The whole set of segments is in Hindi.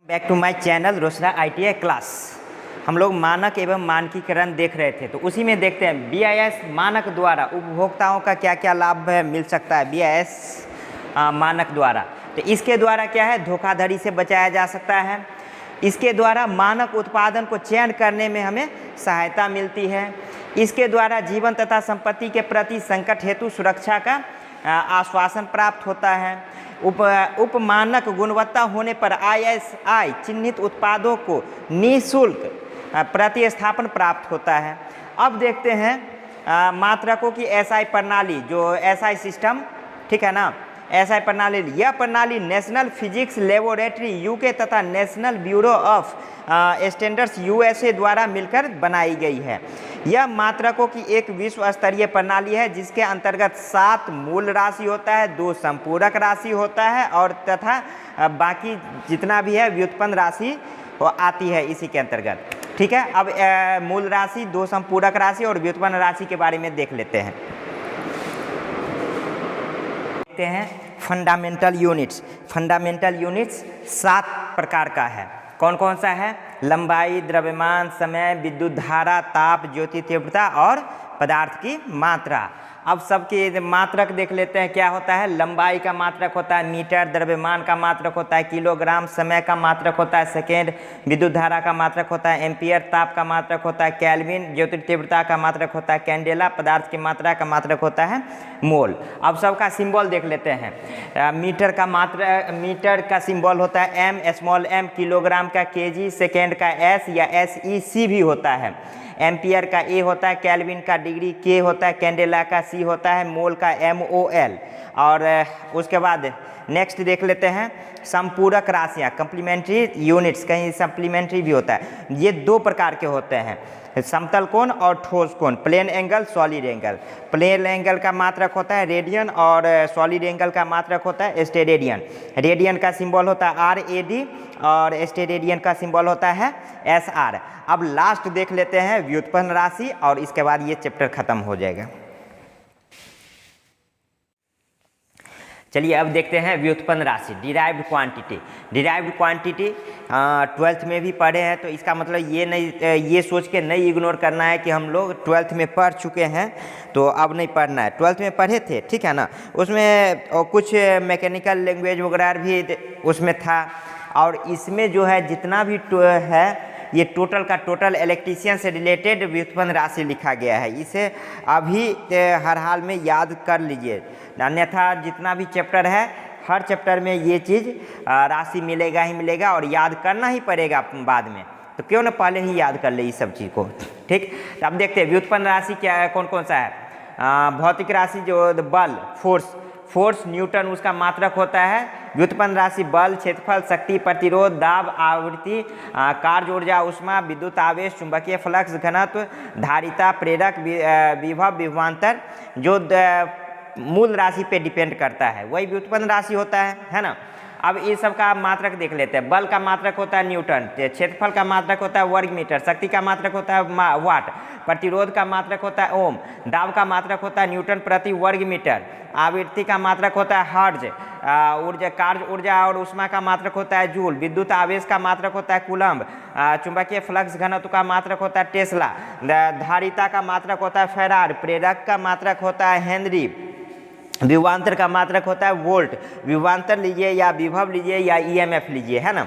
Back to my channel Roshna ITI class. हम लोग मानक एवं मानकीकरण देख रहे थे, तो उसी में देखते हैं BIS मानक द्वारा उपभोक्ताओं का क्या क्या लाभ मिल सकता है। BIS मानक द्वारा, तो इसके द्वारा क्या है, धोखाधड़ी से बचाया जा सकता है। इसके द्वारा मानक उत्पादन को चयन करने में हमें सहायता मिलती है। इसके द्वारा जीवन तथा संपत्ति के प्रति संकट हेतु सुरक्षा का आश्वासन प्राप्त होता है। उपमानक गुणवत्ता होने पर ISI चिन्हित उत्पादों को निःशुल्क प्रतिस्थापन प्राप्त होता है। अब देखते हैं मात्रकों की SI प्रणाली, जो SI सिस्टम, ठीक है ना। SI प्रणाली, यह प्रणाली नेशनल फिजिक्स लेबोरेटरी UK तथा national bureau of standards USA द्वारा मिलकर बनाई गई है। यह मात्रकों की एक विश्व स्तरीय प्रणाली है, जिसके अंतर्गत 7 मूल राशि होता है, 2 संपूरक राशि होता है और तथा बाकी जितना भी है व्युत्पन्न राशि वो आती है इसी के अंतर्गत। ठीक है, अब मूल राशि, 2 संपूरक राशि और व्युत्पन्न राशि के बारे में देख लेते हैं। देखते हैं फंडामेंटल यूनिट्स। फंडामेंटल यूनिट्स 7 प्रकार का है। कौन कौन सा है? लंबाई, द्रव्यमान, समय, विद्युत धारा, ताप, ज्योति तीव्रता और पदार्थ की मात्रा। अब सबके मात्रक देख लेते हैं। क्या होता है? लंबाई का मात्रक होता है मीटर, द्रव्यमान का मात्रक होता है किलोग्राम, समय का मात्रक होता है सेकेंड, विद्युत धारा का मात्रक होता है एम्पियर, ताप का मात्रक होता है केल्विन, ज्योति तीव्रता का मात्रक होता है कैंडेला, पदार्थ की मात्रा का मात्रक होता है मोल। अब सबका सिंबल देख लेते हैं। मीटर का सिंबल होता है M, स्मॉल m, किलोग्राम का kg, सेकेंड का S या SEC भी होता है, एम्पियर का A होता है, केल्विन का डिग्री K होता है, कैंडेला का C होता है, मोल का MOL। और उसके बाद नेक्स्ट देख लेते हैं संपूरक राशियाँ, कम्प्लीमेंट्री यूनिट्स, कहीं सप्लीमेंट्री भी होता है। ये 2 प्रकार के होते हैं, समतल कोण और ठोस कोण, plane angle, solid angle. Plane angle का मात्रक होता है रेडियन और सॉलिड एंगल का मात्रक होता है स्टेरेडियन। रेडियन का सिंबल होता है RAD और स्टेरेडियन का सिंबल होता है SR। अब लास्ट देख लेते हैं व्युत्पन्न राशि और इसके बाद ये चैप्टर खत्म हो जाएगा। चलिए अब देखते हैं व्युत्पन्न राशि, derived quantity. Derived quantity 12th में भी पढ़े हैं, तो इसका मतलब ये नहीं, ये सोच के नहीं इग्नोर करना है कि हम लोग 12th में पढ़ चुके हैं तो अब नहीं पढ़ना है। 12th में पढ़े थे, ठीक है ना। उसमें कुछ मैकेनिकल लैंग्वेज वगैरह भी उसमें था, और इसमें जो है जितना भी है ये टोटल का टोटल इलेक्ट्रीशियन से रिलेटेड व्युत्पन्न राशि लिखा गया है। इसे अभी हर हाल में याद कर लीजिए, अन्यथा जितना भी चैप्टर है हर चैप्टर में ये चीज़ राशि मिलेगा ही मिलेगा और याद करना ही पड़ेगा बाद में, तो क्यों ना पहले ही याद कर ले इस सब चीज़ को। ठीक, तो अब देखते हैं व्युत्पन्न राशि क्या है, कौन कौन सा है। भौतिक राशि जो बल, फोर्स न्यूटन उसका मात्रक होता है। व्युत्पन्न राशि बल, क्षेत्रफल, शक्ति, प्रतिरोध, दाब, आवृत्ति, कार्य ऊर्जा, उष्मा, विद्युत आवेश, चुंबकीय फ्लक्स, घनत्व, धारिता, प्रेरक, विभव, विभवांतर, जो मूल राशि पे डिपेंड करता है वही व्युत्पन्न राशि होता है ना। अब इस सब का मात्रक देख लेते हैं। बल का मात्रक होता है न्यूटन, क्षेत्रफल का मात्रक होता है वर्ग मीटर, शक्ति का मात्रक होता है वाट, प्रतिरोध का मात्रक होता है ओम, दाब का मात्रक होता है न्यूटन प्रति वर्ग मीटर, आवृत्ति का मात्रक होता है हर्ट्ज, ऊर्जा, कार्य ऊर्जा और उष्मा का मात्रक होता है जूल, विद्युत आवेश का मात्रक होता है कूलम्ब, चुंबकीय फ्लक्स घनत्व का मात्रक होता है टेस्ला, धारिता का मात्रक होता है फैराड, प्रेरक का मात्रक होता है हेनरी, विभवांतर का मात्रक होता है वोल्ट। विभवांतर लीजिए या विभव लीजिए या EMF लीजिए, है ना।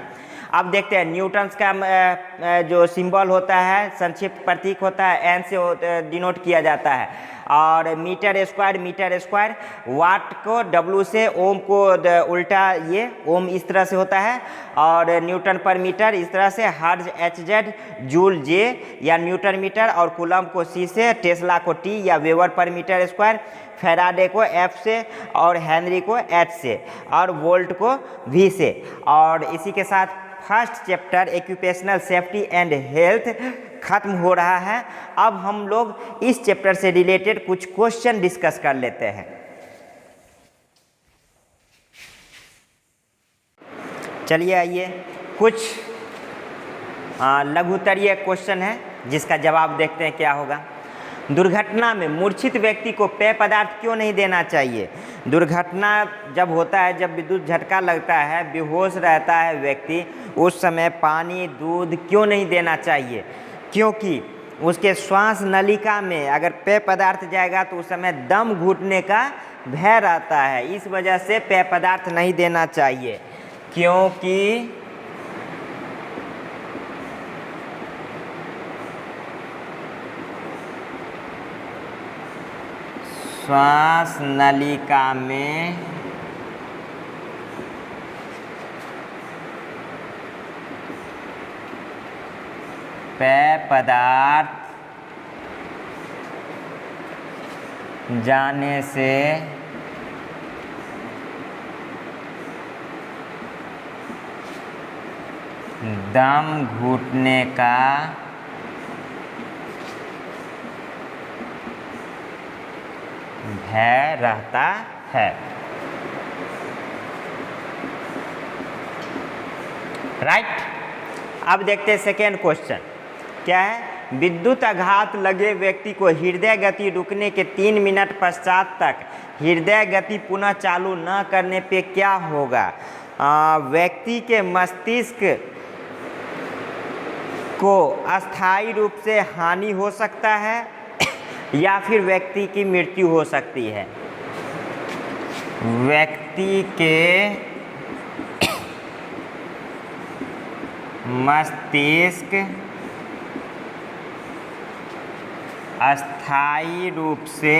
अब देखते हैं न्यूटन्स का जो सिंबल होता है, संक्षिप्त प्रतीक होता है N से डिनोट किया जाता है, और मीटर स्क्वायर, वाट को W से, ओम को उल्टा ये ओम इस तरह से होता है, और न्यूटन पर मीटर इस तरह से, हर्ट्ज HZ, जूल J या न्यूटन मीटर, और कूलम्ब को C से, टेस्ला को T या वेबर पर मीटर स्क्वायर, फैराडे को F से और हेनरी को H से, और वोल्ट को V से। और इसी के साथ first chapter occupational safety and health खत्म हो रहा है। अब हम लोग इस चैप्टर से रिलेटेड कुछ क्वेश्चन डिस्कस कर लेते हैं। चलिए आइए, कुछ लघुत्तरीय क्वेश्चन है जिसका जवाब देखते हैं क्या होगा। दुर्घटना में मूर्छित व्यक्ति को पेय पदार्थ क्यों नहीं देना चाहिए? दुर्घटना जब होता है, जब विद्युत झटका लगता है, बेहोश रहता है व्यक्ति, उस समय पानी दूध क्यों नहीं देना चाहिए? क्योंकि उसके श्वास नलिका में अगर पेय पदार्थ जाएगा तो उस समय दम घुटने का भय रहता है, इस वजह से पेय पदार्थ नहीं देना चाहिए। क्योंकि श्वास नलिका में पेय पदार्थ जाने से दम घुटने का भय रहता है। राइट। अब देखते हैं सेकेंड क्वेश्चन क्या है। विद्युत आघात लगे व्यक्ति को हृदय गति रुकने के 3 मिनट पश्चात तक हृदय गति पुनः चालू न करने पे क्या होगा? व्यक्ति के मस्तिष्क को अस्थायी रूप से हानि हो सकता है या फिर व्यक्ति की मृत्यु हो सकती है। व्यक्ति के मस्तिष्क अस्थायी रूप से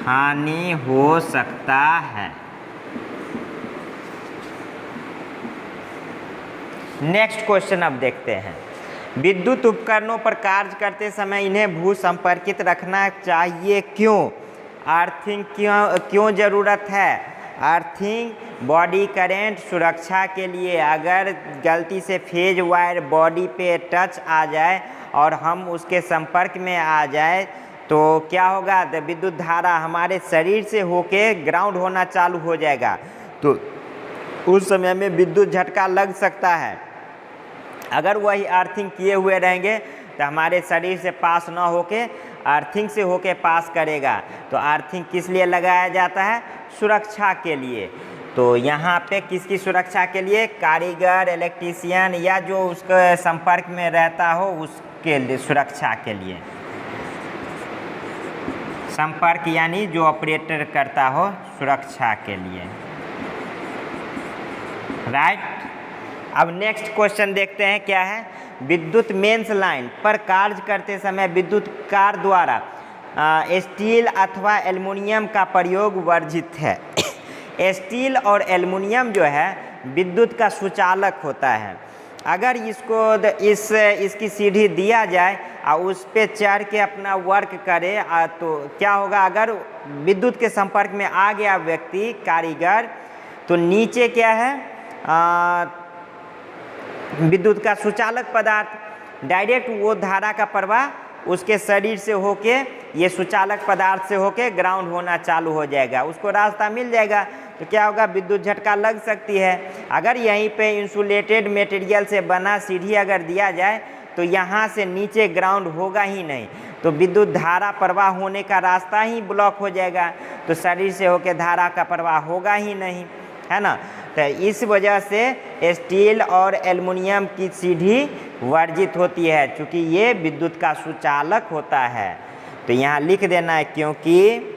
हानि हो सकता है। नेक्स्ट क्वेश्चन अब देखते हैं। विद्युत उपकरणों पर कार्य करते समय इन्हें भू संपर्कित रखना चाहिए, क्यों? अर्थिंग क्यों ज़रूरत है? अर्थिंग बॉडी करंट सुरक्षा के लिए। अगर गलती से फेज वायर बॉडी पे टच आ जाए और हम उसके संपर्क में आ जाए तो क्या होगा? तो विद्युत धारा हमारे शरीर से होके ग्राउंड होना चालू हो जाएगा, तो उस समय में विद्युत झटका लग सकता है। अगर वही अर्थिंग किए हुए रहेंगे तो हमारे शरीर से पास ना होके अर्थिंग से होके पास करेगा। तो अर्थिंग किस लिए लगाया जाता है? सुरक्षा के लिए। तो यहाँ पे किसकी सुरक्षा के लिए? कारीगर, इलेक्ट्रीशियन या जो उसके संपर्क में रहता हो उसके लिए, सुरक्षा के लिए। संपर्क यानी जो ऑपरेटर करता हो, सुरक्षा के लिए। राइट। अब नेक्स्ट क्वेश्चन देखते हैं क्या है। विद्युत मेंस लाइन पर कार्य करते समय विद्युत कार द्वारा स्टील अथवा एल्युमिनियम का प्रयोग वर्जित है। स्टील और एल्युमिनियम जो है विद्युत का सुचालक होता है। अगर इसकी सीढ़ी दिया जाए और उस पे चढ़ के अपना वर्क करे तो क्या होगा? अगर विद्युत के संपर्क में आ गया व्यक्ति, कारीगर, तो नीचे क्या है? विद्युत का सुचालक पदार्थ डायरेक्ट वो धारा का प्रवाह उसके शरीर से होके, ये सुचालक पदार्थ से होके ग्राउंड होना चालू हो जाएगा, उसको रास्ता मिल जाएगा। तो क्या होगा? विद्युत झटका लग सकती है। अगर यहीं पे इंसुलेटेड मटेरियल से बना सीढ़ी अगर दिया जाए तो यहाँ से नीचे ग्राउंड होगा ही नहीं, तो विद्युत धारा प्रवाह होने का रास्ता ही ब्लॉक हो जाएगा, तो शरीर से होके धारा का प्रवाह होगा ही नहीं, है ना। तो इस वजह से स्टील और एल्युमिनियम की सीढ़ी वर्जित होती है, क्योंकि ये विद्युत का सुचालक होता है। तो यहाँ लिख देना है क्योंकि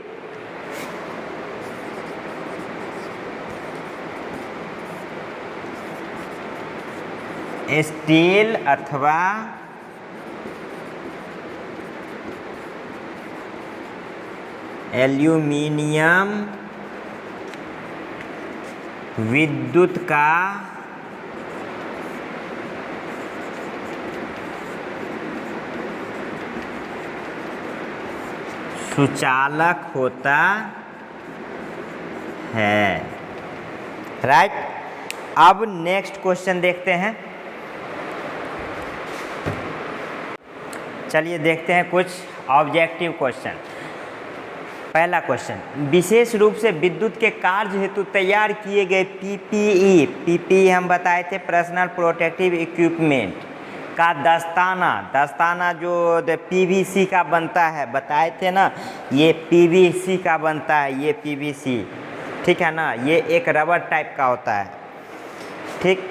स्टील अथवा एल्युमिनियम विद्युत का सुचालक होता है। राइट। अब नेक्स्ट क्वेश्चन देखते हैं। चलिए देखते हैं कुछ ऑब्जेक्टिव क्वेश्चन। पहला क्वेश्चन, विशेष रूप से विद्युत के कार्य हेतु तैयार किए गए पीपीई हम बताए थे, पर्सनल प्रोटेक्टिव इक्विपमेंट का दस्ताना, दस्ताना जो पीवीसी का बनता है, बताए थे ना, ये पीवीसी का बनता है, ये पीवीसी, ठीक है ना, ये एक रबर टाइप का होता है, ठीक।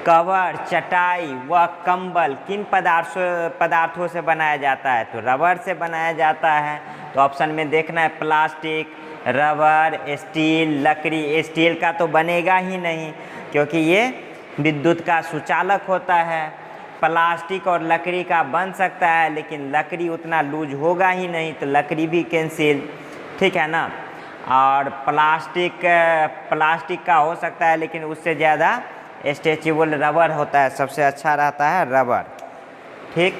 कवर, चटाई व कंबल किन पदार्थों से बनाया जाता है? तो रबर से बनाया जाता है। तो ऑप्शन में देखना है, प्लास्टिक, रबर, स्टील, लकड़ी। स्टील का तो बनेगा ही नहीं क्योंकि ये विद्युत का सुचालक होता है। प्लास्टिक और लकड़ी का बन सकता है लेकिन लकड़ी उतना लूज होगा ही नहीं, तो लकड़ी भी कैंसिल, ठीक है ना। और प्लास्टिक का हो सकता है लेकिन उससे ज़्यादा स्ट्रेचेबल रबर होता है, सबसे अच्छा रहता है रबर, ठीक।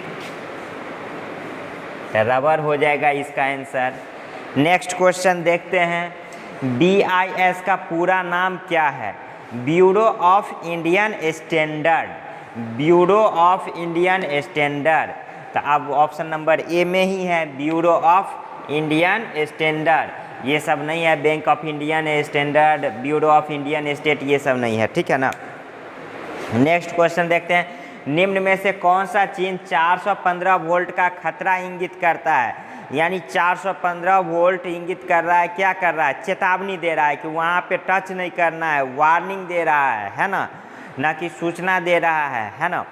रबर हो जाएगा इसका आंसर। नेक्स्ट क्वेश्चन देखते हैं, BIS का पूरा नाम क्या है? Bureau of Indian standard, bureau of Indian standard. तो अब ऑप्शन नंबर ए में ही है, ब्यूरो ऑफ इंडियन स्टैंडर्ड। ये सब नहीं है, bank of Indian standard, bureau of Indian state, ये सब नहीं है, ठीक है ना। नेक्स्ट क्वेश्चन देखते हैं, निम्न में से कौन सा चिन्ह 415 वोल्ट का खतरा इंगित करता है? यानी 415 वोल्ट इंगित कर रहा है, क्या कर रहा है? चेतावनी दे रहा है कि वहाँ पे टच नहीं करना है, वार्निंग दे रहा है ना कि सूचना दे रहा है ना।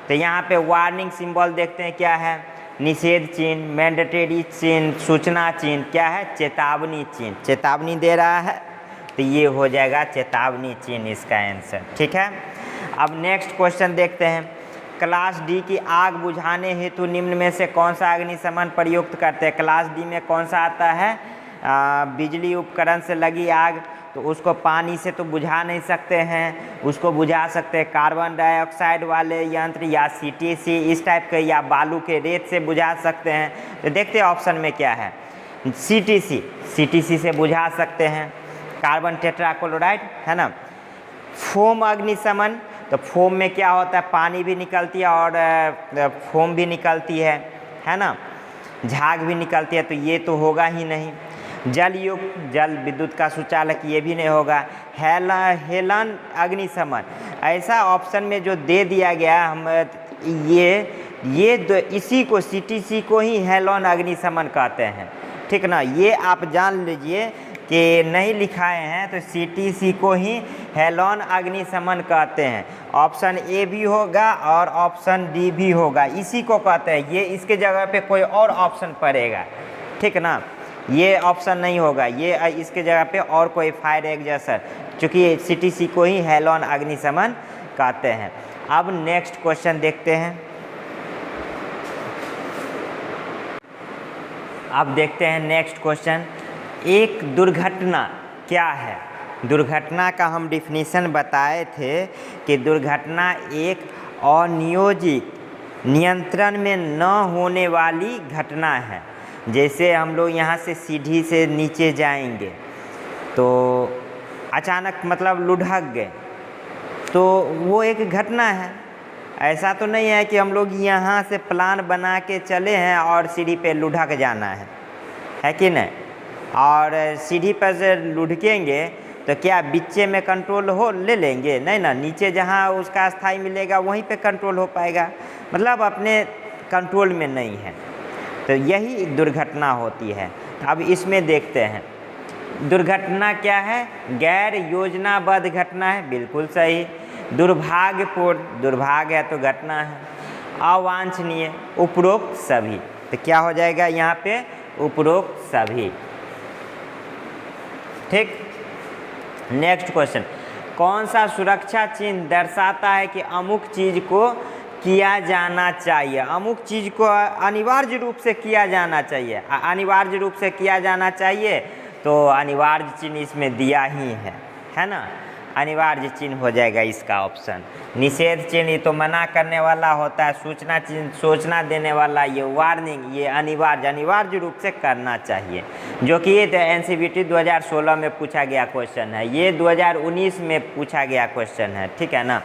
तो यहाँ पे वार्निंग सिंबल देखते हैं क्या है? निषेध चिन्ह, मैंडेटरी चिन्ह, सूचना चिन्ह, क्या है? चेतावनी चिन्ह, चेतावनी दे रहा है, तो ये हो जाएगा चेतावनी चिन्ह इसका आंसर, ठीक है। अब नेक्स्ट क्वेश्चन देखते हैं, क्लास डी की आग बुझाने हेतु निम्न में से कौन सा अग्निशमन प्रयुक्त करते हैं? क्लास डी में कौन सा आता है? बिजली उपकरण से लगी आग, तो उसको पानी से तो बुझा नहीं सकते हैं, उसको बुझा सकते हैं कार्बन डाइऑक्साइड वाले यंत्र या CTC इस टाइप के, या बालू के रेत से बुझा सकते हैं। तो देखते हैं ऑप्शन में क्या है, CTC से बुझा सकते हैं, कार्बन टेट्राक्लोराइड, है ना। फोम अग्निशमन, तो फोम में क्या होता है? पानी भी निकलती है और फोम भी निकलती है ना, झाग भी निकलती है, तो ये तो होगा ही नहीं। जल युक्त, जल विद्युत का सुचालक, ये भी नहीं होगा। हेलन अग्निशमन, ऐसा ऑप्शन में जो दे दिया गया हम, इसी को CTC को ही हेलन अग्निशमन कहते हैं, ठीक ना। ये आप जान लीजिए कि नहीं लिखाए हैं तो CTC को ही हेलन अग्निशमन कहते हैं। ऑप्शन ए भी होगा और ऑप्शन डी भी होगा, इसी को कहते हैं। ये इसके जगह पे कोई और ऑप्शन पड़ेगा, ठीक ना, ये ऑप्शन नहीं होगा, ये इसके जगह पे और कोई फायर एग्जॉस्टर, चूँकि CTC को ही हेलन अग्निशमन कहते हैं। अब नेक्स्ट क्वेश्चन देखते हैं, अब देखते हैं नेक्स्ट क्वेश्चन, एक दुर्घटना क्या है? दुर्घटना का हम डिफिनीशन बताए थे कि दुर्घटना एक अनियोजित, नियंत्रण में न होने वाली घटना है। जैसे हम लोग यहाँ से सीढ़ी से नीचे जाएंगे तो अचानक मतलब लुढ़क गए, तो वो एक घटना है। ऐसा तो नहीं है कि हम लोग यहाँ से प्लान बना के चले हैं और सीढ़ी पे लुढ़क जाना है कि नहीं? और सीढ़ी पर से लुढ़केंगे तो क्या बीचे में कंट्रोल ले लेंगे? नहीं ना, नीचे जहाँ उसका स्थाई मिलेगा वहीं पे कंट्रोल हो पाएगा, मतलब अपने कंट्रोल में नहीं है, तो यही दुर्घटना होती है। अब इसमें देखते हैं, दुर्घटना क्या है? गैर योजनाबद्ध घटना है, बिल्कुल सही। दुर्भाग्यपूर्ण, दुर्भाग्य है तो घटना है। अवांछनीय, उपरोक्त सभी, तो क्या हो जाएगा यहाँ पे? उपरोक्त सभी, ठीक। नेक्स्ट क्वेश्चन, कौन सा सुरक्षा चिन्ह दर्शाता है कि अमुक चीज़ को किया जाना चाहिए? अमुक चीज़ को अनिवार्य रूप से किया जाना चाहिए, अनिवार्य रूप से किया जाना चाहिए, तो अनिवार्य चिन्ह इसमें दिया ही है ना, अनिवार्य चिन्ह हो जाएगा इसका ऑप्शन। निषेध चिन्ह ये तो मना करने वाला होता है, सूचना चिन्ह सूचना देने वाला, ये वार्निंग, ये अनिवार्य रूप से करना चाहिए, जो कि ये NCVT 2016 में पूछा गया क्वेश्चन है, ये 2019 में पूछा गया क्वेश्चन है, ठीक है ना।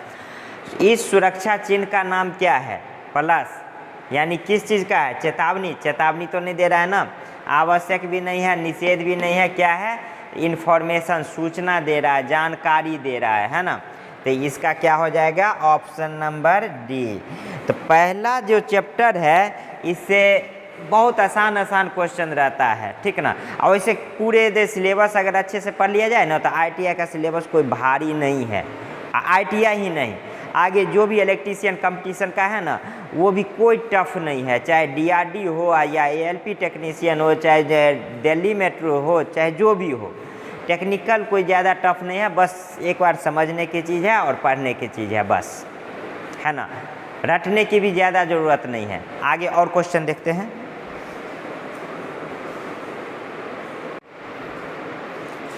इस सुरक्षा चिन्ह का नाम क्या है? प्लस, यानी किस चीज़ का है? चेतावनी, चेतावनी तो नहीं दे रहा है ना, आवश्यक भी नहीं है, निषेध भी नहीं है, क्या है? इन्फॉर्मेशन, सूचना दे रहा है, जानकारी दे रहा है ना। तो इसका क्या हो जाएगा? Option number D. तो पहला जो चैप्टर है इससे बहुत आसान क्वेश्चन रहता है, ठीक ना। और वैसे पूरे सिलेबस अगर अच्छे से पढ़ लिया जाए ना तो ITI का सिलेबस कोई भारी नहीं है। ITI ही नहीं, आगे जो भी इलेक्ट्रीशियन कंपटीशन का है ना वो भी कोई टफ नहीं है, चाहे DRD हो या ALP टेक्नीशियन हो, चाहे दिल्ली मेट्रो हो, चाहे जो भी हो। टेक्निकल कोई ज़्यादा टफ नहीं है, बस एक बार समझने की चीज़ है और पढ़ने की चीज़ है बस, है ना। रटने की भी ज़्यादा ज़रूरत नहीं है। आगे और क्वेश्चन देखते हैं।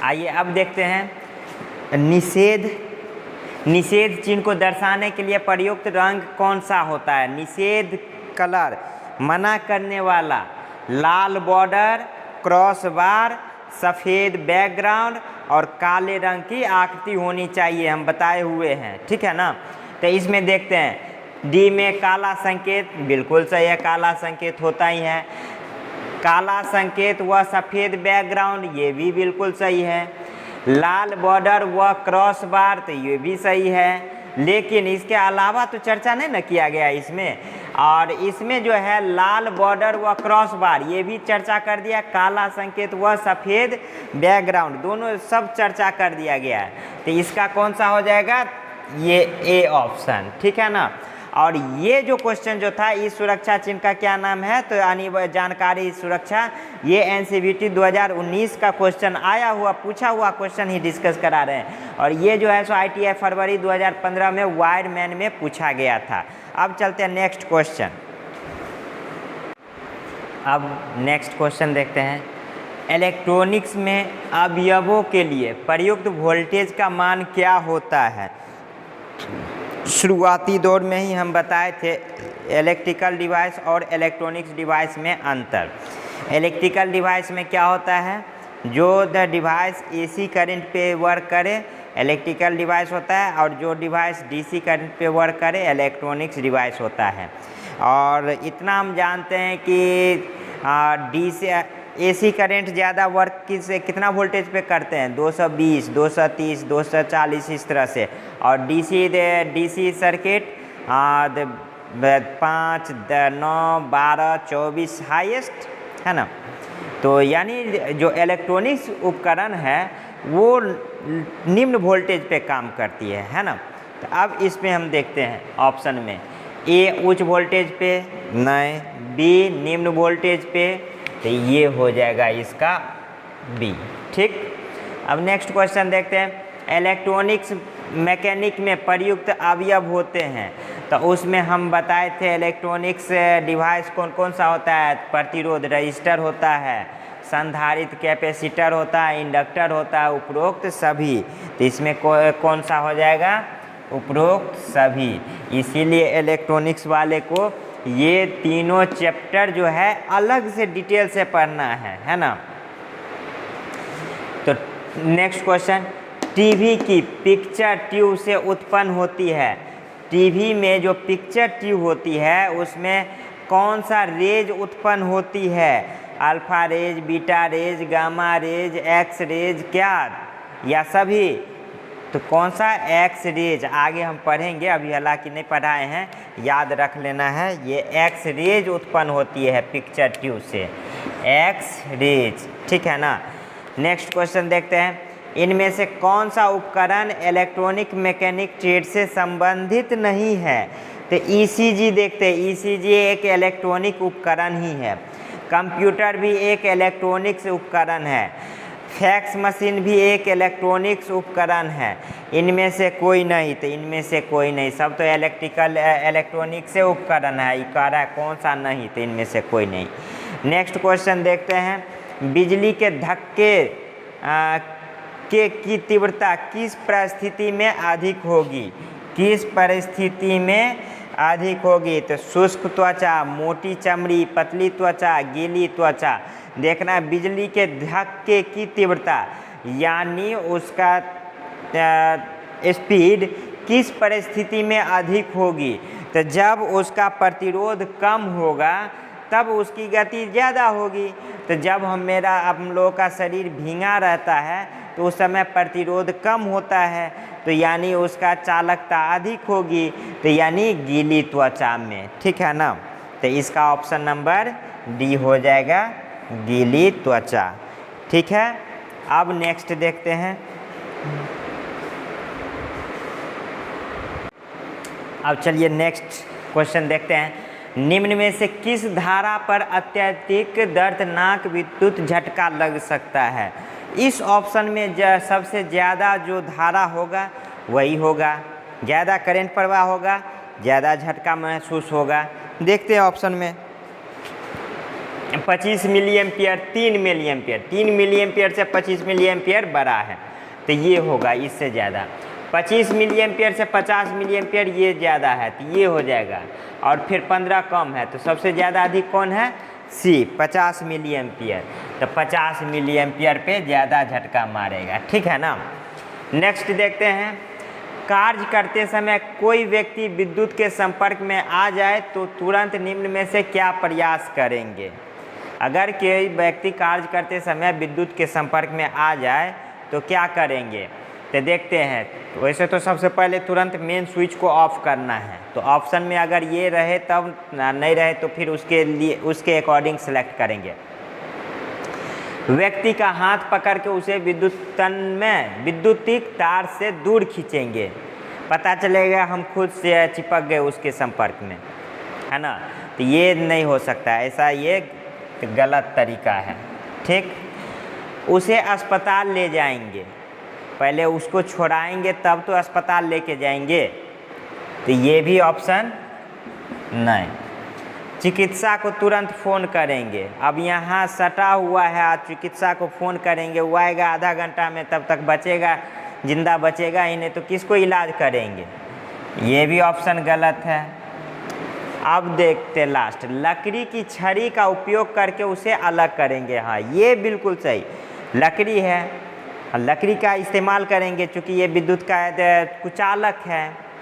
आइए अब देखते हैं निषेध चिन्ह को दर्शाने के लिए प्रयुक्त रंग कौन सा होता है। निषेध कलर, मना करने वाला, लाल बॉर्डर, क्रॉस बार, सफ़ेद बैकग्राउंड और काले रंग की आकृति होनी चाहिए, हम बताए हुए हैं, ठीक है ना। तो इसमें देखते हैं डी में काला संकेत, बिल्कुल सही है, काला संकेत होता ही है। काला संकेत व सफ़ेद बैकग्राउंड, ये भी बिल्कुल सही है। लाल बॉर्डर व क्रॉस बार, तो ये भी सही है। लेकिन इसके अलावा तो चर्चा नहीं ना किया गया इसमें, और इसमें जो है लाल बॉर्डर व क्रॉस बार ये भी चर्चा कर दिया, काला संकेत व सफ़ेद बैकग्राउंड दोनों सब चर्चा कर दिया गया है। तो इसका कौन सा हो जाएगा, ये ए ऑप्शन, ठीक है ना। और ये जो क्वेश्चन जो था इस सुरक्षा चिन्ह का क्या नाम है, तो यानी जानकारी सुरक्षा, ये NCVT 2019 का क्वेश्चन आया हुआ पूछा हुआ क्वेश्चन ही डिस्कस करा रहे हैं। और ये जो है सो ITI फरवरी 2015 में वायरमैन में पूछा गया था। अब चलते हैं नेक्स्ट क्वेश्चन। अब नेक्स्ट क्वेश्चन देखते हैं। इलेक्ट्रॉनिक्स में अवयवों के लिए प्रयुक्त वोल्टेज का मान क्या होता है। शुरुआती दौर में ही हम बताए थे इलेक्ट्रिकल डिवाइस और इलेक्ट्रॉनिक्स डिवाइस में अंतर। इलेक्ट्रिकल डिवाइस में क्या होता है, जो द डिवाइस AC करंट पे वर्क करे इलेक्ट्रिकल डिवाइस होता है, और जो डिवाइस DC करंट पे वर्क करे इलेक्ट्रॉनिक्स डिवाइस होता है। और इतना हम जानते हैं कि AC करंट ज़्यादा वर्क कितना वोल्टेज पे करते हैं, 220, 230, 240 इस तरह से। और DC सर्किट 5, 9, 12, 24 हाईएस्ट, है ना। तो यानी जो इलेक्ट्रॉनिक्स उपकरण है वो निम्न वोल्टेज पे काम करती है ना। तो अब इसमें हम देखते हैं ऑप्शन में, ए उच्च वोल्टेज पे, नहीं, बी निम्न वोल्टेज पे, तो ये हो जाएगा इसका बी, ठीक। अब नेक्स्ट क्वेश्चन देखते हैं। इलेक्ट्रॉनिक्स मैकेनिक में प्रयुक्त अवयव होते हैं, तो उसमें हम बताए थे इलेक्ट्रॉनिक्स डिवाइस कौन कौन सा होता है। प्रतिरोध रजिस्टर होता है, संधारित्र कैपेसिटर होता है, इंडक्टर होता है, उपरोक्त सभी। तो इसमें कौन सा हो जाएगा, उपरोक्त सभी। इसीलिए इलेक्ट्रॉनिक्स वाले को ये तीनों चैप्टर जो है अलग से डिटेल से पढ़ना है ना। तो नेक्स्ट क्वेश्चन, टीवी की पिक्चर ट्यूब से उत्पन्न होती है। टीवी में जो पिक्चर ट्यूब होती है उसमें कौन सा रेज उत्पन्न होती है, alpha rays, beta rays, gamma rays, X rays, क्या या सभी। तो कौन सा, एक्स रेज। आगे हम पढ़ेंगे, अभी हालांकि नहीं पढ़ाए हैं, याद रख लेना है। ये एक्स रेज उत्पन्न होती है पिक्चर ट्यूब से, एक्स रेज, ठीक है ना। नेक्स्ट क्वेश्चन देखते हैं। इनमें से कौन सा उपकरण इलेक्ट्रॉनिक मैकेनिक ट्रेड से संबंधित नहीं है। तो ECG देखते हैं, ECG एक इलेक्ट्रॉनिक उपकरण ही है। कंप्यूटर भी एक इलेक्ट्रॉनिक्स उपकरण है। फैक्स मशीन भी एक इलेक्ट्रॉनिक्स उपकरण है। इनमें से कोई नहीं, तो इनमें से कोई नहीं, सब तो इलेक्ट्रॉनिक से उपकरण है। ये कह रहा है कौन सा नहीं, तो इनमें से कोई नहीं। नेक्स्ट क्वेश्चन देखते हैं। बिजली के धक्के की तीव्रता किस परिस्थिति में अधिक होगी, किस परिस्थिति में अधिक होगी। तो शुष्क त्वचा, मोटी चमड़ी, पतली त्वचा, गीली त्वचा। देखना बिजली के धक्के की तीव्रता यानी उसका स्पीड किस परिस्थिति में अधिक होगी। तो जब उसका प्रतिरोध कम होगा तब उसकी गति ज़्यादा होगी। तो जब हम लोगों का शरीर भींगा रहता है तो उस समय प्रतिरोध कम होता है, तो यानी उसका चालकता अधिक होगी, तो यानी गीली त्वचा में। ठीक है ना, तो इसका ऑप्शन नंबर डी हो जाएगा, गीली त्वचा। ठीक है, अब नेक्स्ट देखते हैं। अब चलिए नेक्स्ट क्वेश्चन देखते हैं। निम्न में से किस धारा पर अत्यधिक दर्दनाक विद्युत झटका लग सकता है? इस ऑप्शन में सबसे ज़्यादा जो धारा होगा वही होगा, ज़्यादा करंट प्रवाह होगा, ज़्यादा झटका महसूस होगा। देखते हैं ऑप्शन में। 25 milli ampere, 3 milli ampere, 3 milli ampere से 25 मिली एम्पियर बड़ा है, तो ये होगा इससे ज़्यादा। 25 मिली एम्पियर से 50 मिली एम्पियर ये ज़्यादा है, तो ये हो जाएगा। और फिर 15 कम है, तो सबसे ज़्यादा अधिक कौन है? सी, 50 मिली एम्पियर। तो 50 मिली एम्पियर पे ज़्यादा झटका मारेगा। ठीक है ना। नेक्स्ट देखते हैं। कार्य करते समय कोई व्यक्ति विद्युत के संपर्क में आ जाए तो तुरंत निम्न में से क्या प्रयास करेंगे? अगर कोई व्यक्ति कार्य करते समय विद्युत के संपर्क में आ जाए तो क्या करेंगे? तो देखते हैं। वैसे तो सबसे पहले तुरंत मेन स्विच को ऑफ करना है, तो ऑप्शन में अगर ये रहे तब, नहीं रहे तो फिर उसके लिए उसके अकॉर्डिंग सेलेक्ट करेंगे। व्यक्ति का हाथ पकड़ के उसे विद्युतिक तार से दूर खींचेंगे, पता चलेगा हम खुद से चिपक गए उसके संपर्क में, है ना। तो ये नहीं हो सकता, ऐसा ये गलत तरीका है। ठीक, उसे अस्पताल ले जाएंगे, पहले उसको छोड़ाएंगे तब तो अस्पताल लेके जाएंगे, तो ये भी ऑप्शन नहीं। चिकित्सा को तुरंत फ़ोन करेंगे, अब यहाँ सटा हुआ है, आज चिकित्सा को फ़ोन करेंगे, वो आएगा आधा घंटा में, तब तक बचेगा, जिंदा बचेगा ही नहीं, तो किसको इलाज करेंगे? ये भी ऑप्शन गलत है। अब देखते लास्ट, लकड़ी की छड़ी का उपयोग करके उसे अलग करेंगे। हाँ, ये बिल्कुल सही, लकड़ी है, लकड़ी का इस्तेमाल करेंगे, चूँकि ये विद्युत का कुचालक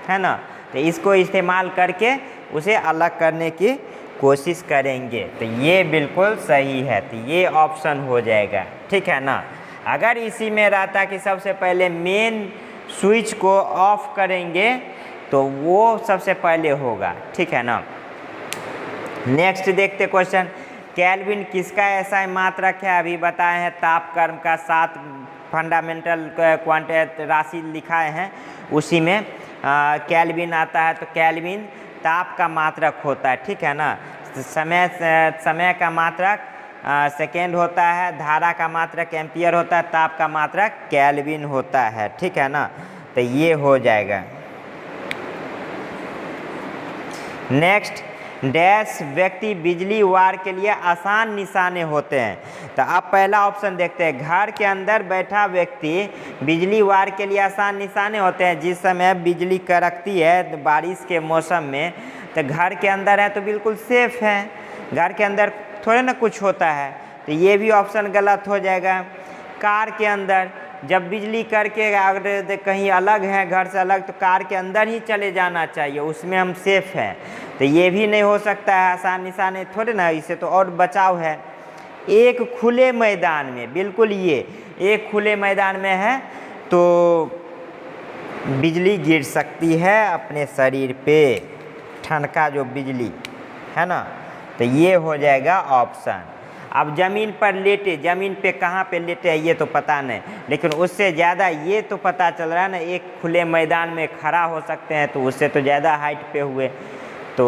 है ना, तो इसको इस्तेमाल करके उसे अलग करने की कोशिश करेंगे, तो ये बिल्कुल सही है, तो ये ऑप्शन हो जाएगा। ठीक है ना। अगर इसी में रहता कि सबसे पहले मेन स्विच को ऑफ करेंगे तो वो सबसे पहले होगा। ठीक है ना। नेक्स्ट देखते क्वेश्चन। केल्विन किसका ऐसा मात्रक है? अभी बताए हैं ताप कर्म का 7 फंडामेंटल क्वांटिटी राशि लिखाए हैं, उसी में केल्विन आता है, तो केल्विन ताप का मात्रक होता है। ठीक है ना। समय का मात्रक सेकेंड होता है, धारा का मात्रक एम्पियर होता है, ताप का मात्रक केल्विन होता है। ठीक है ना, तो ये हो जाएगा। नेक्स्ट, डैश व्यक्ति बिजली वार के लिए आसान निशाने होते हैं। तो अब पहला ऑप्शन देखते हैं। घर के अंदर बैठा व्यक्ति बिजली वार के लिए आसान निशाने होते हैं। जिस समय बिजली कड़कती है बारिश के मौसम में, तो घर के अंदर है तो बिल्कुल सेफ है, घर के अंदर थोड़े ना कुछ होता है, तो ये भी ऑप्शन गलत हो जाएगा। कार के अंदर जब बिजली करके अगर कहीं अलग है, घर से अलग, तो कार के अंदर ही चले जाना चाहिए, उसमें हम सेफ हैं, तो ये भी नहीं हो सकता है। आसान निशाने थोड़े ना, इससे तो और बचाव है। एक खुले मैदान में, बिल्कुल ये एक खुले मैदान में है तो बिजली गिर सकती है अपने शरीर पे, ठनका जो बिजली है ना, तो ये हो जाएगा ऑप्शन। अब ज़मीन पर लेटे, ज़मीन पे कहाँ पे लेटे है ये तो पता नहीं, लेकिन उससे ज़्यादा ये तो पता चल रहा है ना, एक खुले मैदान में खड़ा हो सकते हैं, तो उससे तो ज़्यादा हाइट पे हुए, तो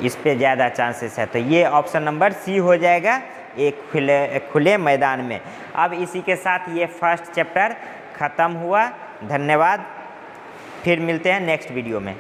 इस पे ज़्यादा चांसेस है, तो ये ऑप्शन नंबर सी हो जाएगा, एक खुले मैदान में। अब इसी के साथ ये फर्स्ट चैप्टर ख़त्म हुआ। धन्यवाद, फिर मिलते हैं नेक्स्ट वीडियो में।